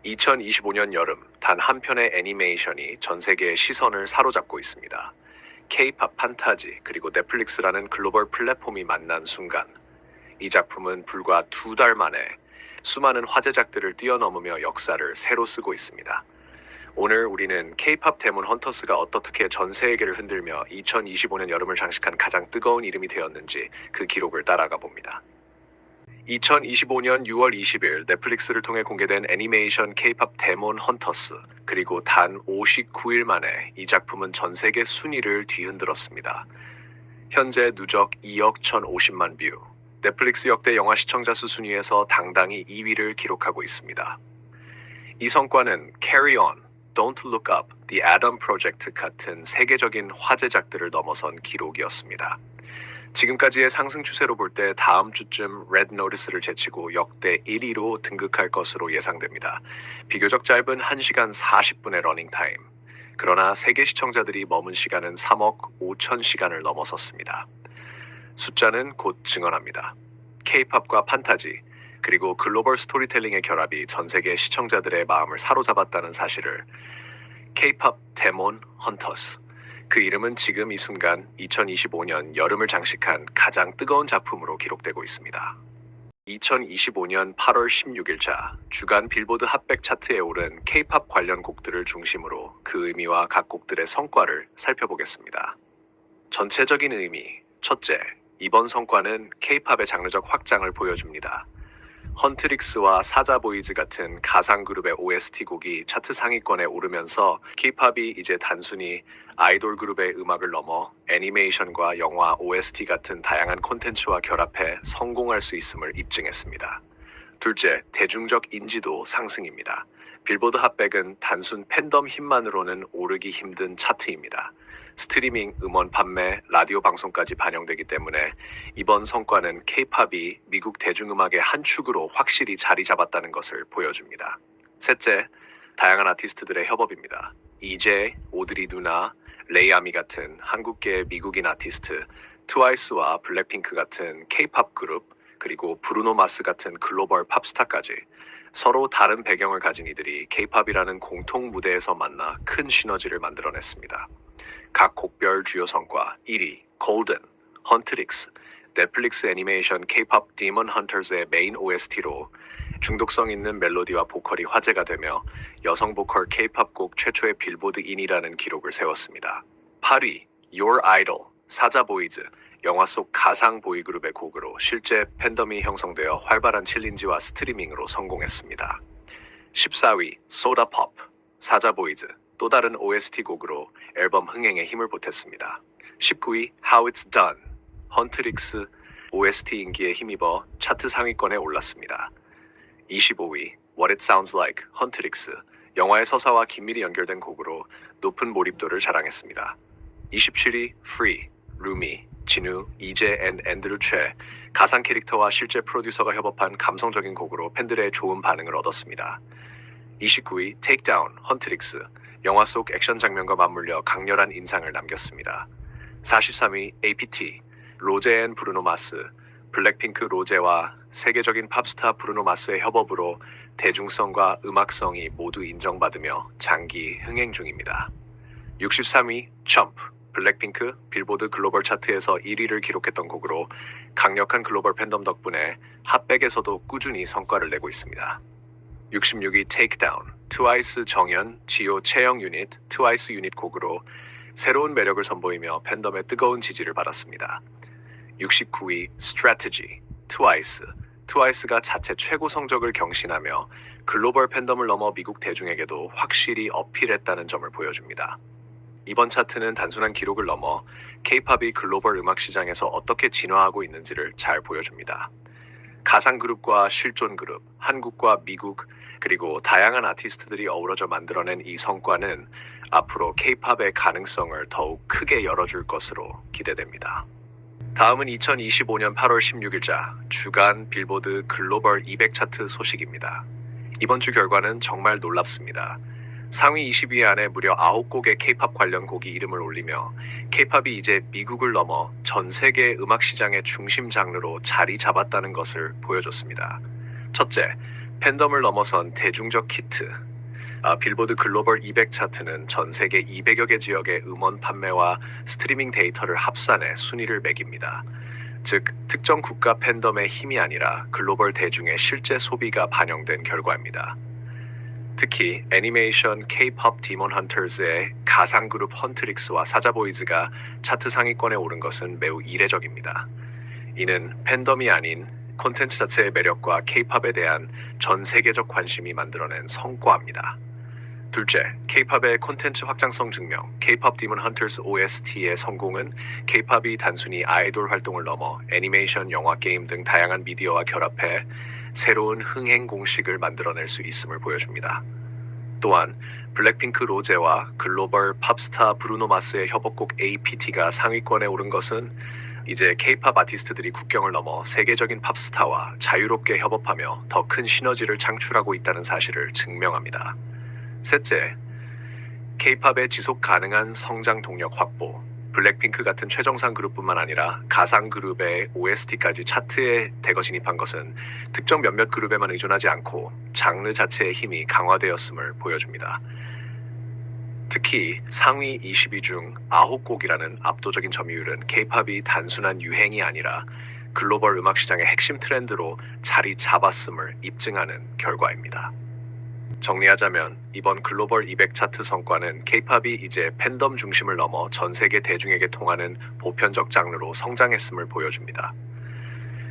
2025년 여름 단 한 편의 애니메이션이 전 세계의 시선을 사로잡고 있습니다. K-팝 판타지 그리고 넷플릭스라는 글로벌 플랫폼이 만난 순간 이 작품은 불과 2달 만에 수많은 화제작들을 뛰어넘으며 역사를 새로 쓰고 있습니다. 오늘 우리는 K-팝 데몬 헌터스가 어떻게 전 세계를 흔들며 2025년 여름을 장식한 가장 뜨거운 이름이 되었는지 그 기록을 따라가 봅니다. 2025년 6월 20일 넷플릭스를 통해 공개된 애니메이션 K-팝 데몬 헌터스, 그리고 단 59일 만에 이 작품은 전 세계 순위를 뒤흔들었습니다. 현재 누적 2억 1,050만 뷰, 넷플릭스 역대 영화 시청자 수 순위에서 당당히 2위를 기록하고 있습니다. 이 성과는 Carry On, Don't Look Up, The Adam Project 같은 세계적인 화제작들을 넘어선 기록이었습니다. 지금까지의 상승 추세로 볼 때 다음 주쯤 Red Notice를 제치고 역대 1위로 등극할 것으로 예상됩니다. 비교적 짧은 1시간 40분의 러닝타임. 그러나 세계 시청자들이 머문 시간은 3억 5천 시간을 넘어섰습니다. 숫자는 곧 증언합니다. K-팝과 판타지, 그리고 글로벌 스토리텔링의 결합이 전 세계 시청자들의 마음을 사로잡았다는 사실을 K-팝 데몬 헌터스, 그 이름은 지금 이 순간 2025년 여름을 장식한 가장 뜨거운 작품으로 기록되고 있습니다. 2025년 8월 16일자 주간 빌보드 핫백 차트에 오른 K-팝 관련 곡들을 중심으로 그 의미와 각 곡들의 성과를 살펴보겠습니다. 전체적인 의미, 첫째, 이번 성과는 K-팝의 장르적 확장을 보여줍니다. 헌트릭스와 사자보이즈 같은 가상그룹의 OST 곡이 차트 상위권에 오르면서 K-팝이 이제 단순히 아이돌 그룹의 음악을 넘어 애니메이션과 영화, OST 같은 다양한 콘텐츠와 결합해 성공할 수 있음을 입증했습니다. 둘째, 대중적 인지도 상승입니다. 빌보드 핫백은 단순 팬덤 힘만으로는 오르기 힘든 차트입니다. 스트리밍, 음원 판매, 라디오 방송까지 반영되기 때문에 이번 성과는 K-팝이 미국 대중음악의 한 축으로 확실히 자리 잡았다는 것을 보여줍니다. 셋째, 다양한 아티스트들의 협업입니다. 이제, 오드리 누나, 레이아미 같은 한국계 미국인 아티스트, 트와이스와 블랙핑크 같은 K-팝 그룹, 그리고 브루노 마스 같은 글로벌 팝스타까지 서로 다른 배경을 가진 이들이 K-팝이라는 공통 무대에서 만나 큰 시너지를 만들어냈습니다. 각 곡별 주요 성과 1위, 골든, 헌트릭스, 넷플릭스 애니메이션 K-팝 디몬 헌터스의 메인 OST로 중독성 있는 멜로디와 보컬이 화제가 되며 여성 보컬 K-팝 곡 최초의 빌보드 인이라는 기록을 세웠습니다. 8위, Your Idol, 사자보이즈, 영화 속 가상 보이그룹의 곡으로 실제 팬덤이 형성되어 활발한 챌린지와 스트리밍으로 성공했습니다. 14위, 소다팝, 사자보이즈, 또 다른 OST 곡으로 앨범 흥행에 힘을 보탰습니다. 19위 How It's Done, 헌트릭스 OST 인기에 힘입어 차트 상위권에 올랐습니다. 25위 What It Sounds Like, 헌트릭스, 영화의 서사와 긴밀히 연결된 곡으로 높은 몰입도를 자랑했습니다. 27위 Free, 루미, 진우, 이재 앤 앤드류 최, 가상 캐릭터와 실제 프로듀서가 협업한 감성적인 곡으로 팬들의 좋은 반응을 얻었습니다. 29위 Take Down, 헌트릭스, 영화 속 액션 장면과 맞물려 강렬한 인상을 남겼습니다. 43위 APT, 로제 앤 브루노 마스, 블랙핑크 로제와 세계적인 팝스타 브루노 마스의 협업으로 대중성과 음악성이 모두 인정받으며 장기 흥행 중입니다. 63위 점프, 블랙핑크 빌보드 글로벌 차트에서 1위를 기록했던 곡으로 강력한 글로벌 팬덤 덕분에 핫백에서도 꾸준히 성과를 내고 있습니다. 66위 테이크다운, 트와이스 정연, 지효 채영 유닛, 트와이스 유닛 곡으로 새로운 매력을 선보이며 팬덤의 뜨거운 지지를 받았습니다. 69위 스트래티지, 트와이스가 자체 최고 성적을 경신하며 글로벌 팬덤을 넘어 미국 대중에게도 확실히 어필했다는 점을 보여줍니다. 이번 차트는 단순한 기록을 넘어 K-팝이 글로벌 음악 시장에서 어떻게 진화하고 있는지를 잘 보여줍니다. 가상그룹과 실존그룹, 한국과 미국, 그리고 다양한 아티스트들이 어우러져 만들어낸 이 성과는 앞으로 K-팝의 가능성을 더욱 크게 열어줄 것으로 기대됩니다. 다음은 2025년 8월 16일자 주간 빌보드 글로벌 200 차트 소식입니다. 이번 주 결과는 정말 놀랍습니다. 상위 20위 안에 무려 9곡의 K-팝 관련 곡이 이름을 올리며 K-팝이 이제 미국을 넘어 전 세계 음악 시장의 중심 장르로 자리 잡았다는 것을 보여줬습니다. 첫째, 팬덤을 넘어선 대중적 히트. 빌보드 글로벌 200 차트는 전 세계 200여 개 지역의 음원 판매와 스트리밍 데이터를 합산해 순위를 매깁니다. 즉, 특정 국가 팬덤의 힘이 아니라 글로벌 대중의 실제 소비가 반영된 결과입니다. 특히 애니메이션 K-pop 디몬 헌터즈의 가상 그룹 헌트릭스와 사자보이즈가 차트 상위권에 오른 것은 매우 이례적입니다. 이는 팬덤이 아닌 콘텐츠 자체의 매력과 K-팝에 대한 전 세계적 관심이 만들어낸 성과입니다. 둘째, K-팝의 콘텐츠 확장성 증명. K-pop Demon Hunters OST의 성공은 K-팝이 단순히 아이돌 활동을 넘어 애니메이션, 영화, 게임 등 다양한 미디어와 결합해 새로운 흥행 공식을 만들어낼 수 있음을 보여줍니다. 또한 블랙핑크 로제와 글로벌 팝스타 브루노 마스의 협업곡 APT가 상위권에 오른 것은 이제 K-팝 아티스트들이 국경을 넘어 세계적인 팝스타와 자유롭게 협업하며 더 큰 시너지를 창출하고 있다는 사실을 증명합니다. 셋째, K-팝의 지속 가능한 성장 동력 확보. 블랙핑크 같은 최정상 그룹뿐만 아니라 가상 그룹의 OST까지 차트에 대거 진입한 것은 특정 몇몇 그룹에만 의존하지 않고 장르 자체의 힘이 강화되었음을 보여줍니다. 특히 상위 20위 중 9곡이라는 압도적인 점유율은 K-팝이 단순한 유행이 아니라 글로벌 음악 시장의 핵심 트렌드로 자리 잡았음을 입증하는 결과입니다. 정리하자면 이번 글로벌 200 차트 성과는 K-팝이 이제 팬덤 중심을 넘어 전 세계 대중에게 통하는 보편적 장르로 성장했음을 보여줍니다.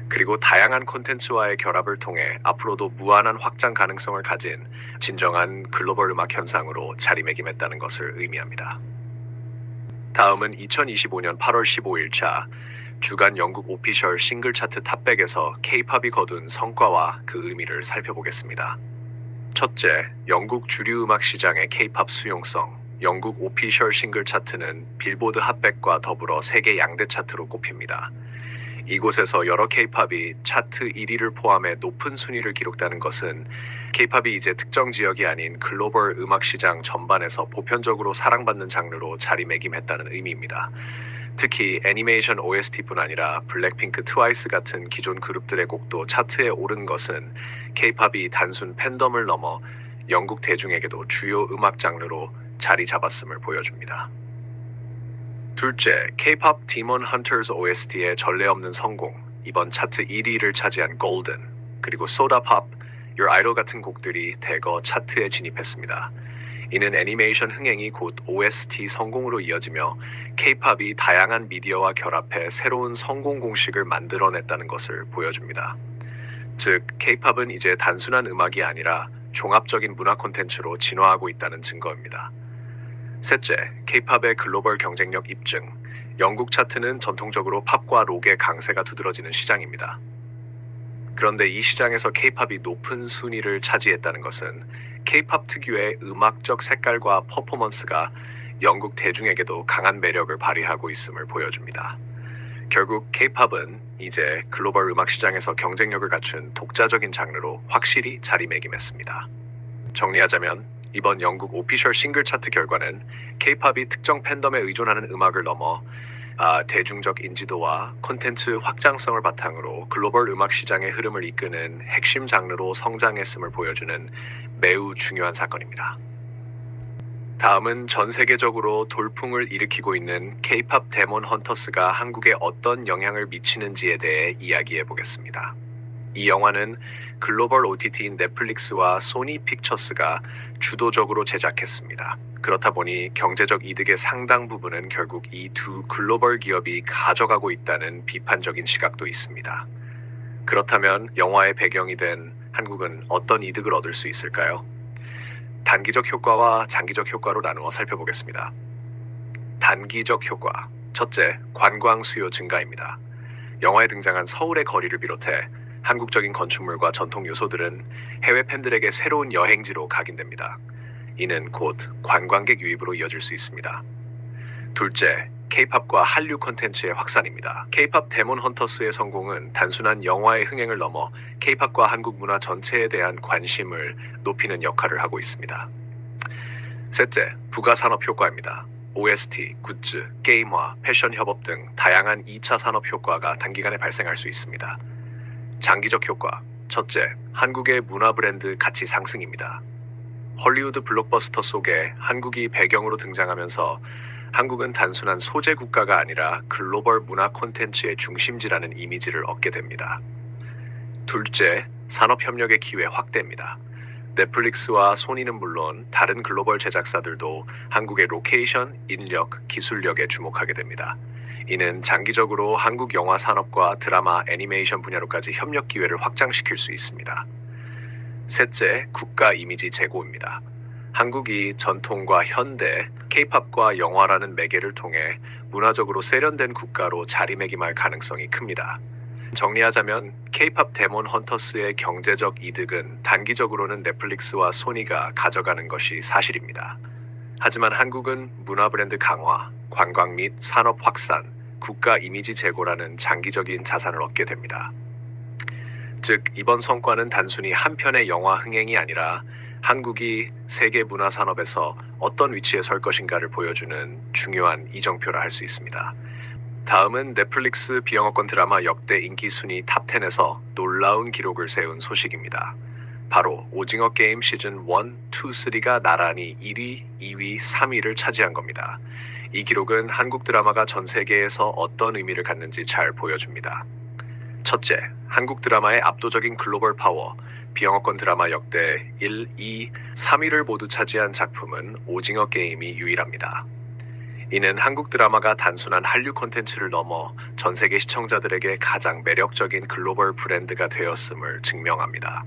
그리고 다양한 콘텐츠와의 결합을 통해 앞으로도 무한한 확장 가능성을 가진 진정한 글로벌 음악 현상으로 자리매김했다는 것을 의미합니다. 다음은 2025년 8월 15일차 주간 영국 오피셜 싱글 차트 탑100에서 K-팝이 거둔 성과와 그 의미를 살펴보겠습니다. 첫째, 영국 주류 음악 시장의 K-팝 수용성. 영국 오피셜 싱글 차트는 빌보드 핫100과 더불어 세계 양대 차트로 꼽힙니다. 이곳에서 여러 K-팝이 차트 1위를 포함해 높은 순위를 기록하는 것은 K-팝이 이제 특정 지역이 아닌 글로벌 음악 시장 전반에서 보편적으로 사랑받는 장르로 자리매김했다는 의미입니다. 특히 애니메이션 OST뿐 아니라 블랙핑크, 트와이스 같은 기존 그룹들의 곡도 차트에 오른 것은 K-팝이 단순 팬덤을 넘어 영국 대중에게도 주요 음악 장르로 자리 잡았음을 보여줍니다. 둘째, K-pop Demon Hunters OST의 전례 없는 성공. 이번 차트 1위를 차지한 Golden, 그리고 Soda Pop, Your Idol 같은 곡들이 대거 차트에 진입했습니다. 이는 애니메이션 흥행이 곧 OST 성공으로 이어지며 K-팝이 다양한 미디어와 결합해 새로운 성공 공식을 만들어냈다는 것을 보여줍니다. 즉, K-팝은 이제 단순한 음악이 아니라 종합적인 문화 콘텐츠로 진화하고 있다는 증거입니다. 셋째, K-팝의 글로벌 경쟁력 입증. 영국 차트는 전통적으로 팝과 록의 강세가 두드러지는 시장입니다. 그런데 이 시장에서 K-팝이 높은 순위를 차지했다는 것은 K-팝 특유의 음악적 색깔과 퍼포먼스가 영국 대중에게도 강한 매력을 발휘하고 있음을 보여줍니다. 결국 K-팝은 이제 글로벌 음악 시장에서 경쟁력을 갖춘 독자적인 장르로 확실히 자리매김했습니다. 정리하자면 이번 영국 오피셜 싱글 차트 결과는 K-팝이 특정 팬덤에 의존하는 음악을 넘어 대중적 인지도와 콘텐츠 확장성을 바탕으로 글로벌 음악 시장의 흐름을 이끄는 핵심 장르로 성장했음을 보여주는 매우 중요한 사건입니다. 다음은 전 세계적으로 돌풍을 일으키고 있는 K-팝 데몬 헌터스가 한국에 어떤 영향을 미치는지에 대해 이야기해 보겠습니다. 이 영화는 글로벌 OTT인 넷플릭스와 소니 픽처스가 주도적으로 제작했습니다. 그렇다 보니 경제적 이득의 상당 부분은 결국 이 두 글로벌 기업이 가져가고 있다는 비판적인 시각도 있습니다. 그렇다면 영화의 배경이 된 한국은 어떤 이득을 얻을 수 있을까요? 단기적 효과와 장기적 효과로 나누어 살펴보겠습니다. 단기적 효과. 첫째, 관광 수요 증가입니다. 영화에 등장한 서울의 거리를 비롯해 한국적인 건축물과 전통 요소들은 해외 팬들에게 새로운 여행지로 각인됩니다. 이는 곧 관광객 유입으로 이어질 수 있습니다. 둘째, K-팝과 한류 콘텐츠의 확산입니다. K-팝 데몬 헌터스의 성공은 단순한 영화의 흥행을 넘어 K-팝과 한국 문화 전체에 대한 관심을 높이는 역할을 하고 있습니다. 셋째, 부가산업 효과입니다. OST, 굿즈, 게임화, 패션 협업 등 다양한 2차 산업 효과가 단기간에 발생할 수 있습니다. 장기적 효과. 첫째, 한국의 문화 브랜드 가치 상승입니다. 헐리우드 블록버스터 속에 한국이 배경으로 등장하면서 한국은 단순한 소재 국가가 아니라 글로벌 문화 콘텐츠의 중심지라는 이미지를 얻게 됩니다. 둘째, 산업협력의 기회 확대입니다. 넷플릭스와 소니는 물론 다른 글로벌 제작사들도 한국의 로케이션, 인력, 기술력에 주목하게 됩니다. 이는 장기적으로 한국 영화 산업과 드라마, 애니메이션 분야로까지 협력 기회를 확장시킬 수 있습니다. 셋째, 국가 이미지 제고입니다. 한국이 전통과 현대, 케이팝과 영화라는 매개를 통해 문화적으로 세련된 국가로 자리매김할 가능성이 큽니다. 정리하자면 케이팝 데몬 헌터스의 경제적 이득은 단기적으로는 넷플릭스와 소니가 가져가는 것이 사실입니다. 하지만 한국은 문화 브랜드 강화, 관광 및 산업 확산, 국가 이미지 제고라는 장기적인 자산을 얻게 됩니다. 즉, 이번 성과는 단순히 한 편의 영화 흥행이 아니라 한국이 세계 문화 산업에서 어떤 위치에 설 것인가를 보여주는 중요한 이정표라 할 수 있습니다. 다음은 넷플릭스 비영어권 드라마 역대 인기 순위 탑10에서 놀라운 기록을 세운 소식입니다. 바로 오징어 게임 시즌 1, 2, 3가 나란히 1위, 2위, 3위를 차지한 겁니다. 이 기록은 한국 드라마가 전 세계에서 어떤 의미를 갖는지 잘 보여줍니다. 첫째, 한국 드라마의 압도적인 글로벌 파워, 비영어권 드라마 역대 1, 2, 3위를 모두 차지한 작품은 오징어 게임이 유일합니다. 이는 한국 드라마가 단순한 한류 콘텐츠를 넘어 전 세계 시청자들에게 가장 매력적인 글로벌 브랜드가 되었음을 증명합니다.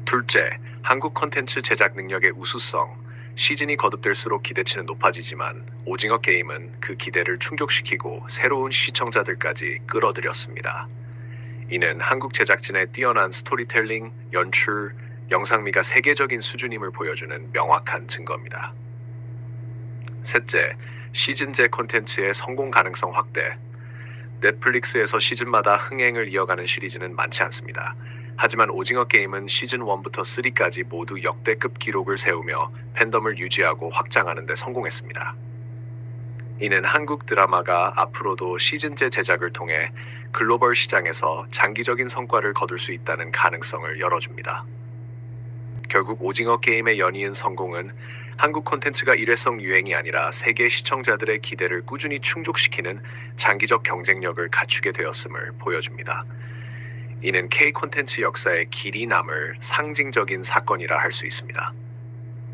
둘째, 한국 콘텐츠 제작 능력의 우수성. 시즌이 거듭될수록 기대치는 높아지지만 오징어 게임은 그 기대를 충족시키고 새로운 시청자들까지 끌어들였습니다. 이는 한국 제작진의 뛰어난 스토리텔링, 연출, 영상미가 세계적인 수준임을 보여주는 명확한 증거입니다. 셋째, 시즌제 콘텐츠의 성공 가능성 확대. 넷플릭스에서 시즌마다 흥행을 이어가는 시리즈는 많지 않습니다. 하지만 오징어 게임은 시즌 1부터 3까지 모두 역대급 기록을 세우며 팬덤을 유지하고 확장하는 데 성공했습니다. 이는 한국 드라마가 앞으로도 시즌제 제작을 통해 글로벌 시장에서 장기적인 성과를 거둘 수 있다는 가능성을 열어줍니다. 결국 오징어 게임의 연이은 성공은 한국 콘텐츠가 일회성 유행이 아니라 세계 시청자들의 기대를 꾸준히 충족시키는 장기적 경쟁력을 갖추게 되었음을 보여줍니다. 이는 K 콘텐츠 역사의 길이 남을 상징적인 사건이라 할 수 있습니다.